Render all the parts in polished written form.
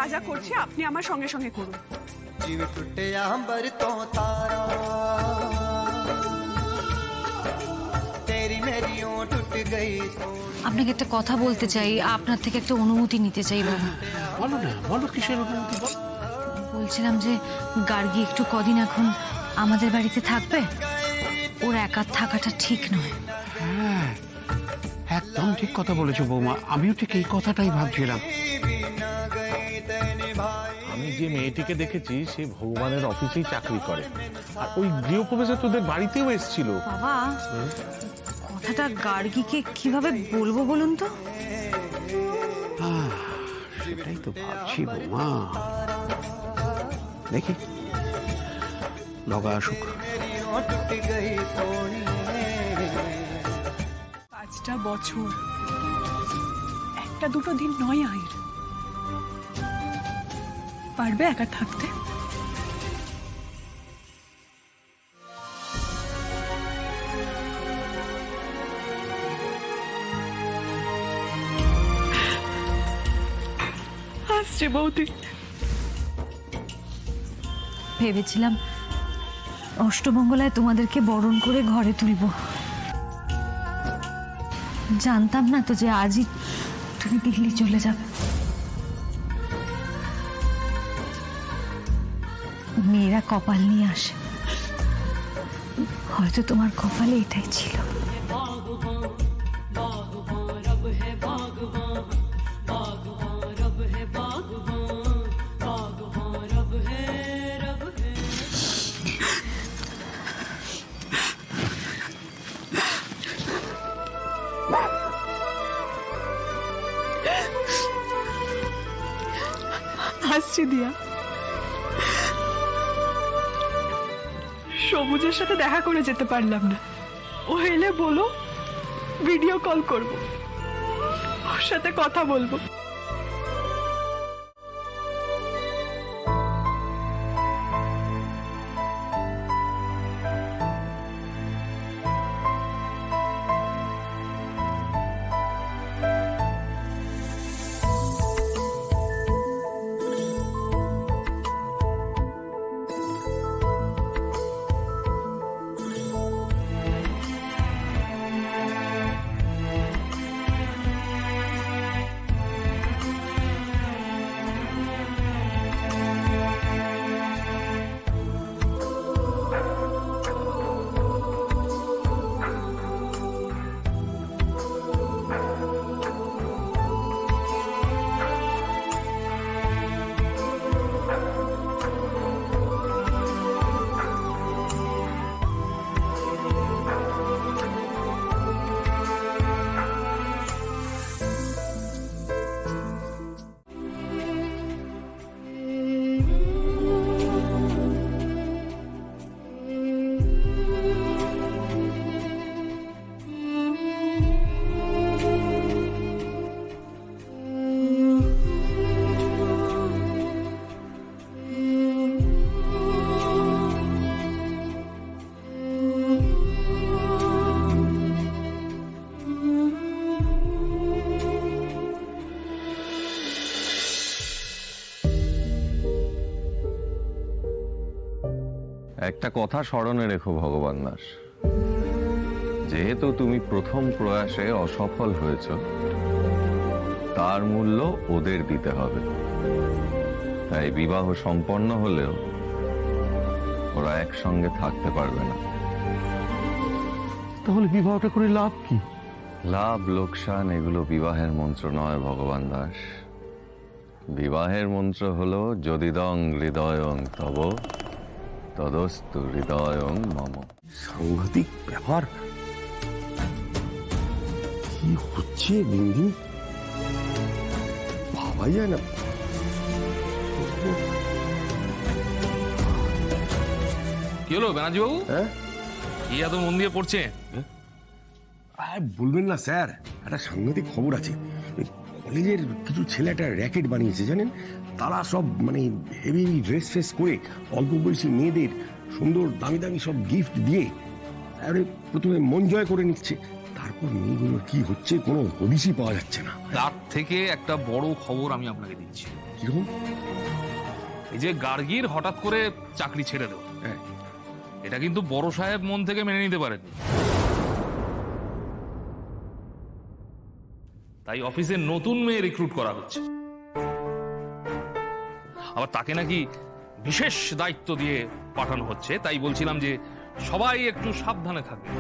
যা যা করছি আপনি আমার সঙ্গে সঙ্গে করুন। আপনাকে একটা কথা বলতে চাই, আপনার থেকে একটা অনুমতি নিতে চাই বাবা। বলো না, বলো কিসের অনুমতি বল। বলছিলাম যে গার্গী একটু কদিন এখন আমাদের বাড়িতে থাকবে, ওর একা থাকাটা ঠিক নয়। হ্যাঁ, একদম ঠিক কথা বলেছো বৌমা, আমিও ঠিক এই কথাটাই ভাবছিলাম। আমি যে মেয়েটিকে দেখেছি সে ভগবানের অফিসেই চাকরি করে, আর ওই গৃহপ্রবেশে তোদের বাড়িতেও এসেছিল। বাবা, কথাটা গার্গীকে কিভাবে বলবো বলুন তো? সেটাই তো ভাবছি বৌমা, দেখি লগা আসুক। 5টা বছর, একটা দুটো দিন নয় আয়ের। পারবে একা থাকতে? আসছে বৌদি। ভেবেছিলাম অষ্টমঙ্গলায় তোমাদেরকে বরণ করে ঘরে তুলব, জানতাম না তো যে আজই তুমি দিল্লি চলে যাবে। মেয়েরা কপাল নিয়ে আসে, হয়তো তোমার কপালে এটাই ছিল। আসছি দিয়া। সবুজের সাথে দেখা করে যেতে পারলাম না, ও এলে বলো ভিডিও কল করব, ওর সাথে কথা বলবো। একটা কথা স্মরণে রেখো ভগবান দাস, যেহেতু তুমি প্রথম প্রয়াসে অসফল হয়েছ, তার মূল্য ওদের দিতে হবে। তাই বিবাহ সম্পন্ন হলেও ওরা একসঙ্গে থাকতে পারবে না। তাহলে বিবাহটা করে লাভ কি? লাভ লোকসান এগুলো বিবাহের মন্ত্র নয় ভগবান দাস। বিবাহের মন্ত্র হলো যদিদং হৃদয়ং তব তদস্তু হৃদয়ং মম। সাংঘাতিক ব্যাপার, কি হচ্ছে বিন্দু, ভাবাই যায় না। কি হলো ব্যানার্জি বাবু? হ্যাঁ, কি এত মন দিয়ে পড়ছে? বলবেন না স্যার, একটা সাংঘাতিক খবর আছে। কলেজের কিছু ছেলে একটা র্যাকেট বানিয়েছে জানেন। তারা সব মানে হেভি ড্রেস ফ্রেস করে অল্প বয়সী মেয়েদের সুন্দর দামি দামি সব গিফট দিয়ে আরে প্রথমে মন জয় করে নিচ্ছে, তারপর মেয়েগুলোর কি হচ্ছে কোনো হদিশই পাওয়া যাচ্ছে না। তার থেকে একটা বড় খবর আমি আপনাকে দিচ্ছি। কিরকম? এই যে গার্গীর হঠাৎ করে চাকরি ছেড়ে দেব, হ্যাঁ। এটা কিন্তু বড় সাহেব মন থেকে মেনে নিতে পারেন। তাই অফিসে নতুন মেয়ে রিক্রুট করা হচ্ছে, আবার তাকে নাকি বিশেষ দায়িত্ব দিয়ে পাঠানো হচ্ছে। তাই বলছিলাম যে সবাই একটু সাবধানে থাকবে।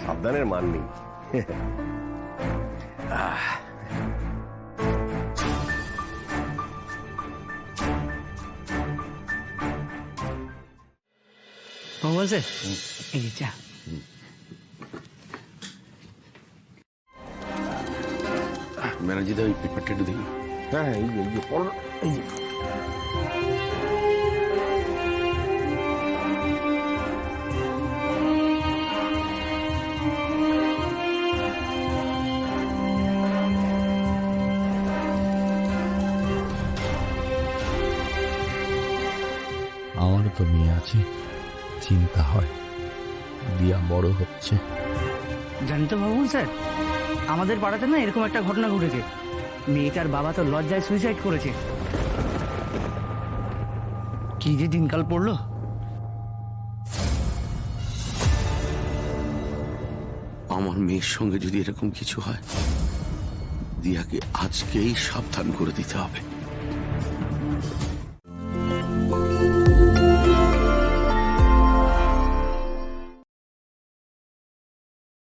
সাবধানের মান নেই। ভগবান স্যার, এই যে চা। ব্যানার্জিদা ওই পেপারটা একটু দেখি। হ্যাঁ হ্যাঁ, এই যে পড়ো, এই যে। আমারও তো মেয়ে আছে, চিন্তা হয়। দিয়া বড় হচ্ছে। জানেন তো ভগবান স্যার, আমাদের পাড়াতে না এরকম একটা ঘটনা ঘটেছে। মেয়েটার বাবা তো লজ্জায় সুইসাইড করেছে। কি যে দিনকাল পড়লো। আমার মেয়ের সঙ্গে যদি এরকম কিছু হয়, দিয়াকে আজকেই সাবধান করে দিতে হবে।